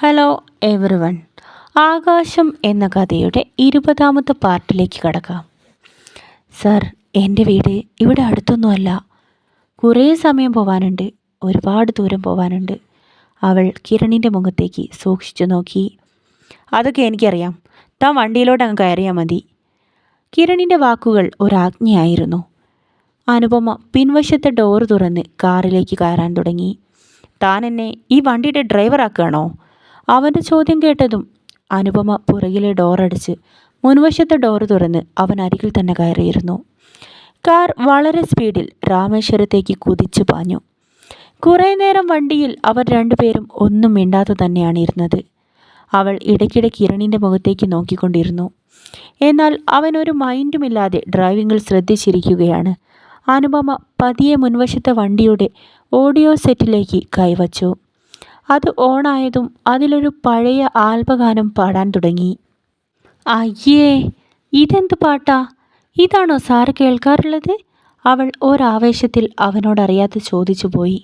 Hello everyone. ആകാശം എന്ന കഥയുടെ 20ാമത്തെ പാർട്ടിലേക്ക് കടക്കാം. സർ, എൻ്റെ വീട് ഇവിടെ അടുത്തൊന്നുമല്ല. കുറേ സമയം പോവാനുണ്ട്, ഒരുപാട് ദൂരം പോവാനുണ്ട്. അവൾ കിരണിൻ്റെ മുഖത്തേക്ക് സൂക്ഷിച്ചു നോക്കി. അതൊക്കെ എനിക്കറിയാം, താൻ വണ്ടിയിലോട്ട് അങ്ങ് കയറിയാൽ മതി. കിരണിൻ്റെ വാക്കുകൾ ഒരാജ്ഞയായിരുന്നു. അനുപമ പിൻവശത്തെ ഡോറ് തുറന്ന് കാറിലേക്ക് കയറാൻ തുടങ്ങി. താൻ എന്നെ ഈ വണ്ടിയുടെ ഡ്രൈവറാക്കുകയാണോ? അവൻ്റെ ചോദ്യം കേട്ടതും അനുപമ പുറകിലെ ഡോറടിച്ച് മുൻവശത്തെ ഡോറ് തുറന്ന് അവൻ അരികിൽ തന്നെ കയറിയിരുന്നു. കാർ വളരെ സ്പീഡിൽ രാമേശ്വരത്തേക്ക് കുതിച്ചു പാഞ്ഞു. കുറേ നേരം വണ്ടിയിൽ അവർ രണ്ടുപേരും ഒന്നും മിണ്ടാതെ തന്നെയാണ് ഇരുന്നത്. അവൾ ഇടയ്ക്കിടെ കിരണിൻ്റെ മുഖത്തേക്ക് നോക്കിക്കൊണ്ടിരുന്നു. എന്നാൽ അവൻ ഒരു മൈൻഡുമില്ലാതെ ഡ്രൈവിങ്ങിൽ ശ്രദ്ധിച്ചിരിക്കുകയാണ്. അനുപമ പതിയെ മുൻവശത്തെ വണ്ടിയുടെ ഓഡിയോ സെറ്റിലേക്ക് കൈവച്ചു. അത് ഓണായതും അതിലൊരു പഴയ ആൽബഗാനം പാടാൻ തുടങ്ങി. അയ്യേ, ഇതെന്ത് പാട്ടാ? ഇതാണോ സാറ് കേൾക്കാറുള്ളത്? അവൾ ഒരാവേശത്തിൽ അവനോടറിയാതെ ചോദിച്ചു പോയി.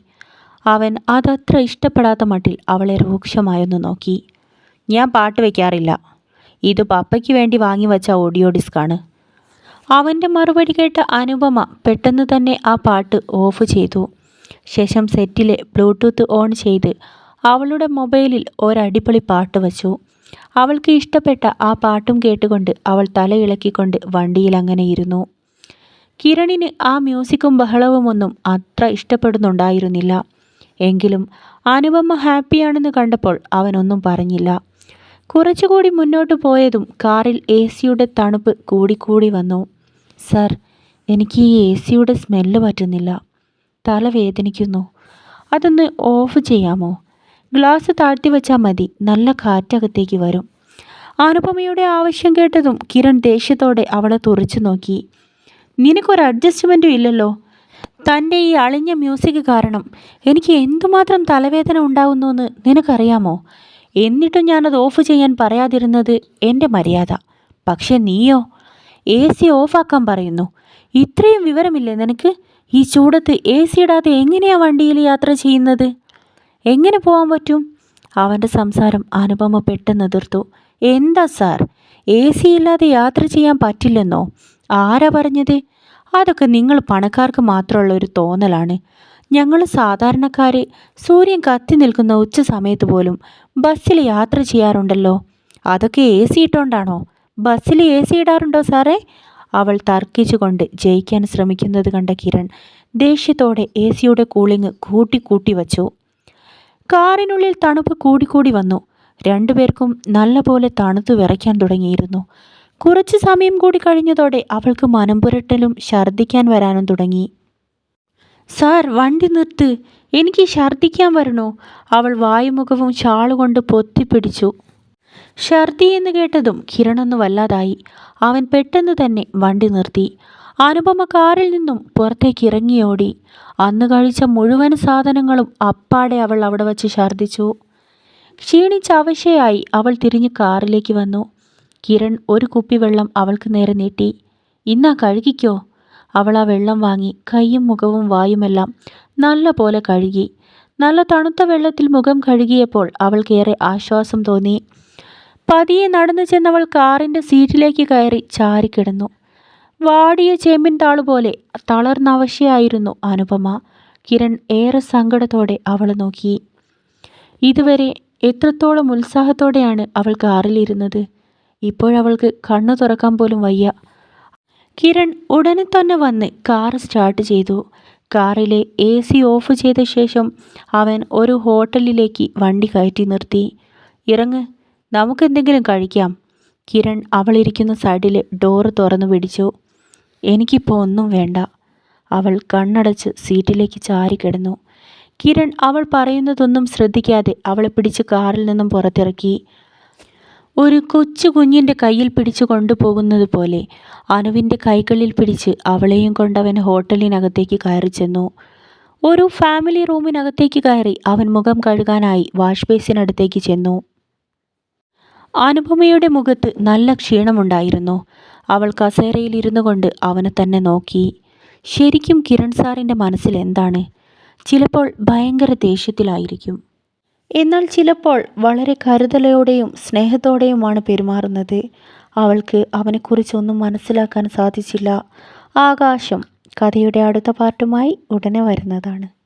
അവൻ അതത്ര ഇഷ്ടപ്പെടാത്ത മട്ടിൽ അവളെ രൂക്ഷമായൊന്ന് നോക്കി. ഞാൻ പാട്ട് വയ്ക്കാറില്ല, ഇത് പപ്പയ്ക്ക് വേണ്ടി വാങ്ങി വച്ച ഓഡിയോ ഡിസ്കാണ്. അവൻ്റെ മറുപടി കേട്ട അനുപമ പെട്ടെന്ന് തന്നെ ആ പാട്ട് ഓഫ് ചെയ്തു. ശേഷം സെറ്റിലെ ബ്ലൂടൂത്ത് ഓൺ ചെയ്ത് അവളുടെ മൊബൈലിൽ ഒരടിപൊളി പാട്ട് വച്ചു. അവൾക്ക് ഇഷ്ടപ്പെട്ട ആ പാട്ടും കേട്ടുകൊണ്ട് അവൾ തലയിളക്കിക്കൊണ്ട് വണ്ടിയിൽ അങ്ങനെ ഇരുന്നു. കിരണിന് ആ മ്യൂസിക്കും ബഹളവുമൊന്നും അത്ര ഇഷ്ടപ്പെടുന്നുണ്ടായിരുന്നില്ല. എങ്കിലും അനുപമ ഹാപ്പിയാണെന്ന് കണ്ടപ്പോൾ അവനൊന്നും പറഞ്ഞില്ല. കുറച്ചുകൂടി മുന്നോട്ട് പോയതും കാറിൽ AC-യുടെ തണുപ്പ് കൂടിക്കൂടി വന്നു. സർ, എനിക്ക് ഈ AC-യുടെ സ്മെല്ല് പറ്റുന്നില്ല, തലവേദനിക്കുന്നു. അതൊന്ന് ഓഫ് ചെയ്യാമോ? ഗ്ലാസ് താഴ്ത്തി വെച്ചാൽ മതി, നല്ല കാറ്റകത്തേക്ക് വരും. അനുപമയുടെ ആവശ്യം കേട്ടതും കിരൺ ദേഷ്യത്തോടെ അവളെ തുറച്ചു നോക്കി. നിനക്കൊരു അഡ്ജസ്റ്റ്മെൻറ്റും ഇല്ലല്ലോ. തൻ്റെ ഈ അളിഞ്ഞ മ്യൂസിക് കാരണം എനിക്ക് എന്തുമാത്രം തലവേദന ഉണ്ടാകുന്നുവെന്ന് നിനക്കറിയാമോ? എന്നിട്ടും ഞാനത് ഓഫ് ചെയ്യാൻ പറയാതിരുന്നത് എൻ്റെ മര്യാദ. പക്ഷെ നീയോ AC ഓഫാക്കാൻ പറയുന്നു. ഇത്രയും വിവരമില്ലേ നിനക്ക്? ഈ ചൂടത്ത് AC ഇടാതെ എങ്ങനെയാണ് വണ്ടിയിൽ യാത്ര ചെയ്യുന്നത്? എങ്ങനെ പോകാൻ പറ്റും? അവൻ്റെ സംസാരം അനുപമ പെട്ടെന്ന് എതിർത്തു. എന്താ സാർ, AC ഇല്ലാതെ യാത്ര ചെയ്യാൻ പറ്റില്ലെന്നോ? ആരാ പറഞ്ഞത്? അതൊക്കെ നിങ്ങൾ പണക്കാർക്ക് മാത്രമുള്ള ഒരു തോന്നലാണ്. ഞങ്ങൾ സാധാരണക്കാർ സൂര്യൻ കത്തി നിൽക്കുന്ന ഉച്ച സമയത്ത് പോലും ബസ്സിൽ യാത്ര ചെയ്യാറുണ്ടല്ലോ. അതൊക്കെ AC ഇട്ടുകൊണ്ടാണോ? ബസ്സിൽ AC ഇടാറുണ്ടോ സാറേ? അവൾ തർക്കിച്ചുകൊണ്ട് ജയിക്കാൻ ശ്രമിക്കുന്നത് കണ്ട കിരൺ ദേഷ്യത്തോടെ AC-യുടെ കൂളിംഗ് കൂട്ടി വച്ചു. കാറിനുള്ളിൽ തണുപ്പ് കൂടിക്കൂടി വന്നു. രണ്ടുപേർക്കും നല്ലപോലെ തണുത്തു വിറയ്ക്കാൻ തുടങ്ങിയിരുന്നു. കുറച്ച് സമയം കൂടി കഴിഞ്ഞതോടെ അവൾക്ക് മനം പുരട്ടലും ഛർദ്ദിക്കാൻ വരാനും തുടങ്ങി. സാർ, വണ്ടി നിർത്ത്, എനിക്ക് ഛർദ്ദിക്കാൻ വരണോ? അവൾ വായുമുഖവും ഷാളുകൊണ്ട് പൊത്തിപ്പിടിച്ചു. ഛർദി എന്ന് കേട്ടതും കിരണൊന്ന് വല്ലാതായി. അവൻ പെട്ടെന്ന് തന്നെ വണ്ടി നിർത്തി. അനുപമ കാറിൽ നിന്നും പുറത്തേക്ക് ഇറങ്ങിയോടി. അന്ന് കഴിച്ച മുഴുവൻ സാധനങ്ങളും അപ്പാടെ അവൾ അവിടെ വച്ച് ഛർദ്ദിച്ചു. ക്ഷീണിച്ച അവശയായി അവൾ തിരിഞ്ഞ് കാറിലേക്ക് വന്നു. കിരൺ ഒരു കുപ്പി വെള്ളം അവൾക്ക് നേരെ നീട്ടി. ഇന്നാ കഴുകിക്കോ. അവൾ ആ വെള്ളം വാങ്ങി കൈയും മുഖവും വായുമെല്ലാം നല്ല പോലെ കഴുകി. നല്ല തണുത്ത വെള്ളത്തിൽ മുഖം കഴുകിയപ്പോൾ അവൾക്കേറെ ആശ്വാസം തോന്നി. പതിയെ നടന്നു ചെന്നവൾ കാറിൻ്റെ സീറ്റിലേക്ക് കയറി ചാരിക്കിടന്നു. വാടിയ ചേമ്പിൻ താളുപോലെ തളർന്ന അവശയായിരുന്നു അനുപമ. കിരൺ ഏറെ സങ്കടത്തോടെ അവളെ നോക്കി. ഇതുവരെ എത്രത്തോളം ഉത്സാഹത്തോടെയാണ് അവൾ കാറിലിരുന്നത്. ഇപ്പോഴവൾക്ക് കണ്ണു തുറക്കാൻ പോലും വയ്യ. കിരൺ ഉടനെ തന്നെ വന്ന് കാർ സ്റ്റാർട്ട് ചെയ്തു. കാറിലെ AC ഓഫ് ചെയ്ത ശേഷം അവൻ ഒരു ഹോട്ടലിലേക്ക് വണ്ടി കയറ്റി നിർത്തി. ഇറങ്ങ്, നമുക്കെന്തെങ്കിലും കഴിക്കാം. കിരൺ അവളിരിക്കുന്ന സൈഡിലെ ഡോറ് തുറന്നു പിടിച്ചു. എനിക്കിപ്പോൾ ഒന്നും വേണ്ട. അവൾ കണ്ണടച്ച് സീറ്റിലേക്ക് ചാരിക്കിടന്നു. കിരൺ അവൾ പറയുന്നതൊന്നും ശ്രദ്ധിക്കാതെ അവളെ പിടിച്ച് കാറിൽ നിന്നും പുറത്തിറക്കി. ഒരു കൊച്ചു കുഞ്ഞിൻ്റെ കയ്യിൽ പിടിച്ചു കൊണ്ടുപോകുന്നത് പോലെ അനുവിൻ്റെ കൈകളിൽ പിടിച്ച് അവളെയും കൊണ്ടവൻ ഹോട്ടലിനകത്തേക്ക് കയറി ചെന്നു. ഒരു ഫാമിലി റൂമിനകത്തേക്ക് കയറി അവൻ മുഖം കഴുകാനായി വാഷ് ബേസിനടുത്തേക്ക് ചെന്നു. അനുപമയുടെ മുഖത്ത് നല്ല ക്ഷീണമുണ്ടായിരുന്നു. അവൾ കസേരയിൽ ഇരുന്നു കൊണ്ട് അവനെ തന്നെ നോക്കി. ശരിക്കും കിരൺ സാറിൻ്റെ മനസ്സിൽ എന്താണ്? ചിലപ്പോൾ ഭയങ്കര ദേഷ്യത്തിലായിരിക്കും. എന്നാൽ ചിലപ്പോൾ വളരെ കരുതലോടെയും സ്നേഹത്തോടെയുമാണ് പെരുമാറുന്നത്. അവൾക്ക് അവനെക്കുറിച്ചൊന്നും മനസ്സിലാക്കാൻ സാധിച്ചില്ല. ആകാശം കഥയുടെ അടുത്ത പാർട്ടുമായി ഉടനെ വരുന്നതാണ്.